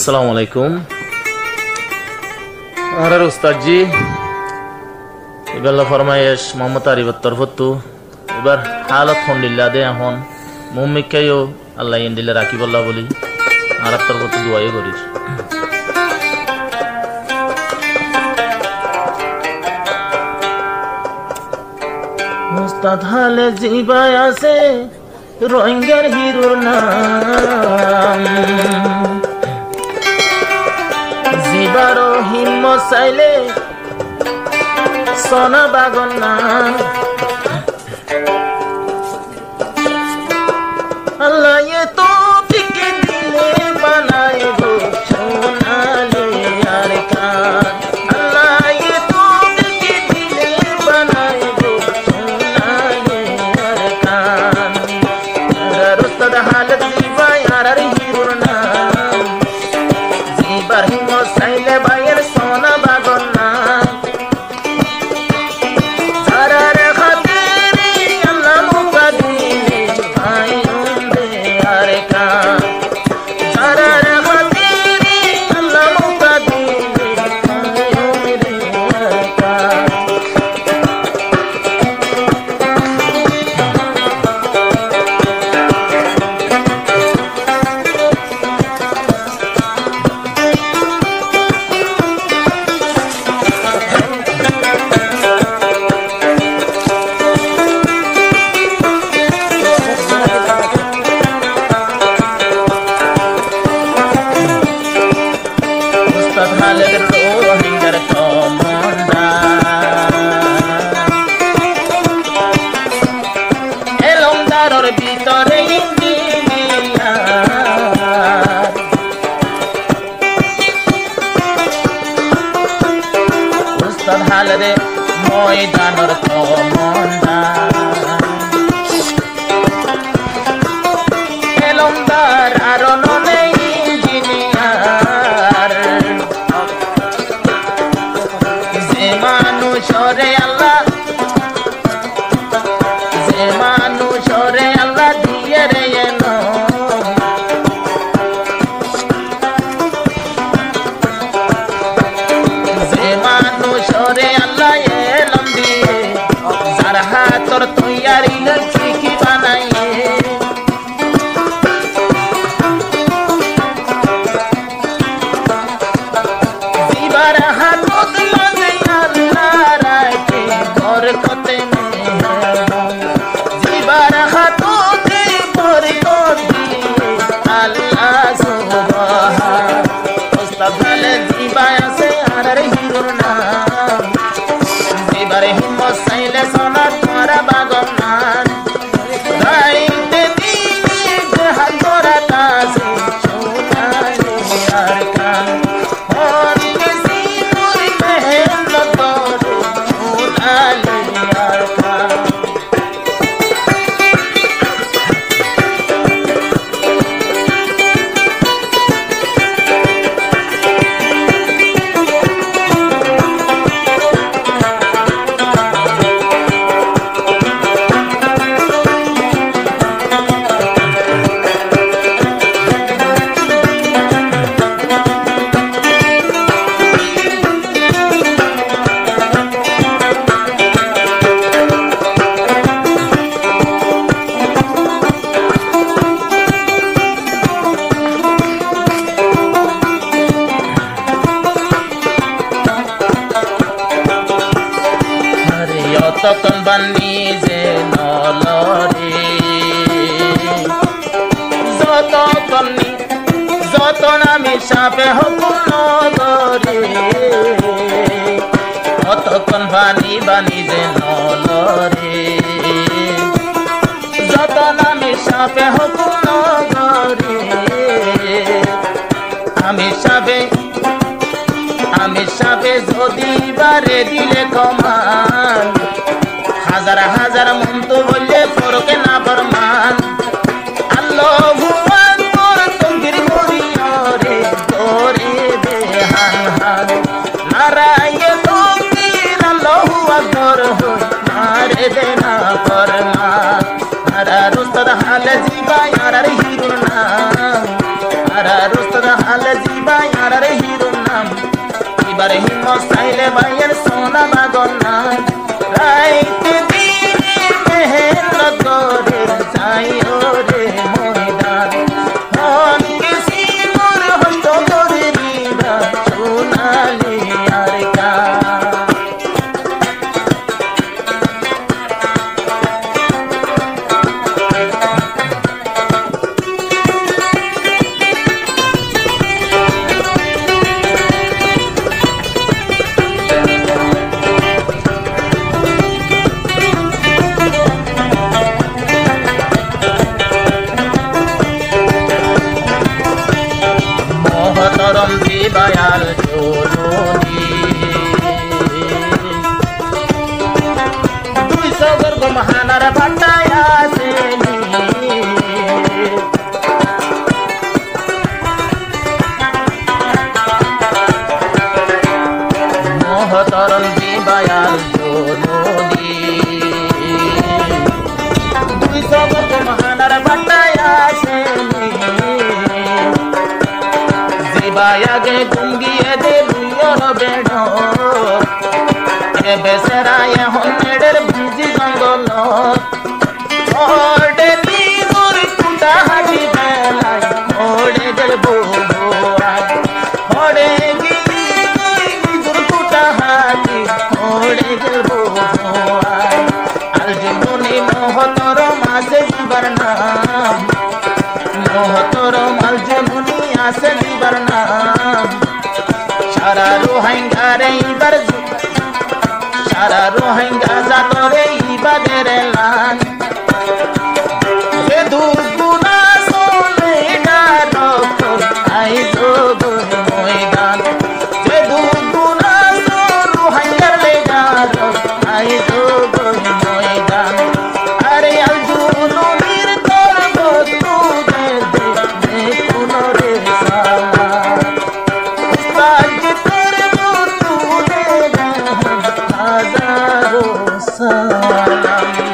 अस्सलाम वालेकुम आरार उस्ताद जी इबार फरमाइश मोहम्मद आरिफ तरफतु इबार हालत हन्दिल्ला दे এখন মুমিকায়ও আল্লাহ ইন্দিলে রাখিবল্লাহ বলি আর तरफतु दुआই করিস উস্তাদ হালে জিবায় আছে রোহিঙ্গার হিরোর নাম জিবারো হিম্মত চাইলে সোনা বাগন নাম আল্লাহ ये तो फिके दिले बनाए गो सोनाले यार कान अल्लाह ये तो फिके दिले बनाए गो सोनाले यार कान रुस्तद हालत जीवा यार हीरोर नाम जीबार हिम्मत चाइले बायर सोना बागन नाम जारार खातिरे अल्लाह मुका दिले भाइयों दे यार कान जारार खातिरे अल्लाह मुका दिले भाइयों दे यार कान उस्ताद हालेर रोहिंगार कमाন্ডার এলমদারর ভিতরে ইঞ্জিনিয়ার উস্তাদ হালের ময়দানর কমান্ডার এলমদার আর ননে ইঞ্জিনিয়ার যে মানুষরে আল্লাহ দিয়ে রে এনো যে মানুষরে আল্লাহ এলম দিয়ে যার হাতর তৈয়ারি ঠিকই বানাইয়ে জীবার হাতত লাগে আল্লাহ রাখে বরকতে মেহরবান জীবার হাততে বরকত দিয়ে আল্লাহ সুবহান উস্তাদ হালে জীবায় আছে আরার হিরোর নাম জীবার হিম্মত চাইলে সোনা তোরা বাগন নাম রাইতে দিনে জাহান তোরা কাছে সোনালে আর কান হরিকে সিনুর মেহনত করে সোনালে আর কান তখন বান্নি যে নলরে যত নামি সাপে হুকুম নগরে অতক্ষণ বানি বানি যে নলরে যত নামি সাপে হুকুম নগরে আমি সাপে যদি বারে দিলে কমান হাজার হাজার মন্ত বললে ফরকে না ফরমান আল্লাহু আকবার তকবীর করিও রে করে দে হান হান নারায়ে তকবীর আল্লাহু আকবার হই মারে দে না ফরমান আরার উস্তাদ হালে জিবা আরার হিরোর নাম আরার উস্তাদ হালে ভাই আর হিরোর নাম এবারে হিম্মত চাইলে ভাইয়ের সোনা বাগর নাম রাইতে দিনে মেহনত করে যাই ওরে ময়দান হন কিসি মোর হস্ত করে দিবা সোনালি আর কা মহতরম দিবায়াল জননী 200 বর্গ মহানার ভাটায় আসেনি মহতরম দিবায়াল জননী 200 বর্গ মহানার ভাটায় আসেনি বায়াগে গুঙ্গিয়ে দে লুইয়র বেড়ো এ বেসেরায় হন্নেডের ভিজি জঙ্গল ওড়ে লিগুর কুটা হাঁটি বেলায় ওড়ে গেল বোয়ায় ওড়ে গিলি লিগুর কুটা হাঁটি ওড়ে গেল বোয়ায় আর জীবনে মহতর মাসে দিবার নাম মহতর মাল জীবনী আসে দিবার নাম সারা রোহিঙ্গা রে ইবার সারা রোহিঙ্গা জাতরে ইবাদের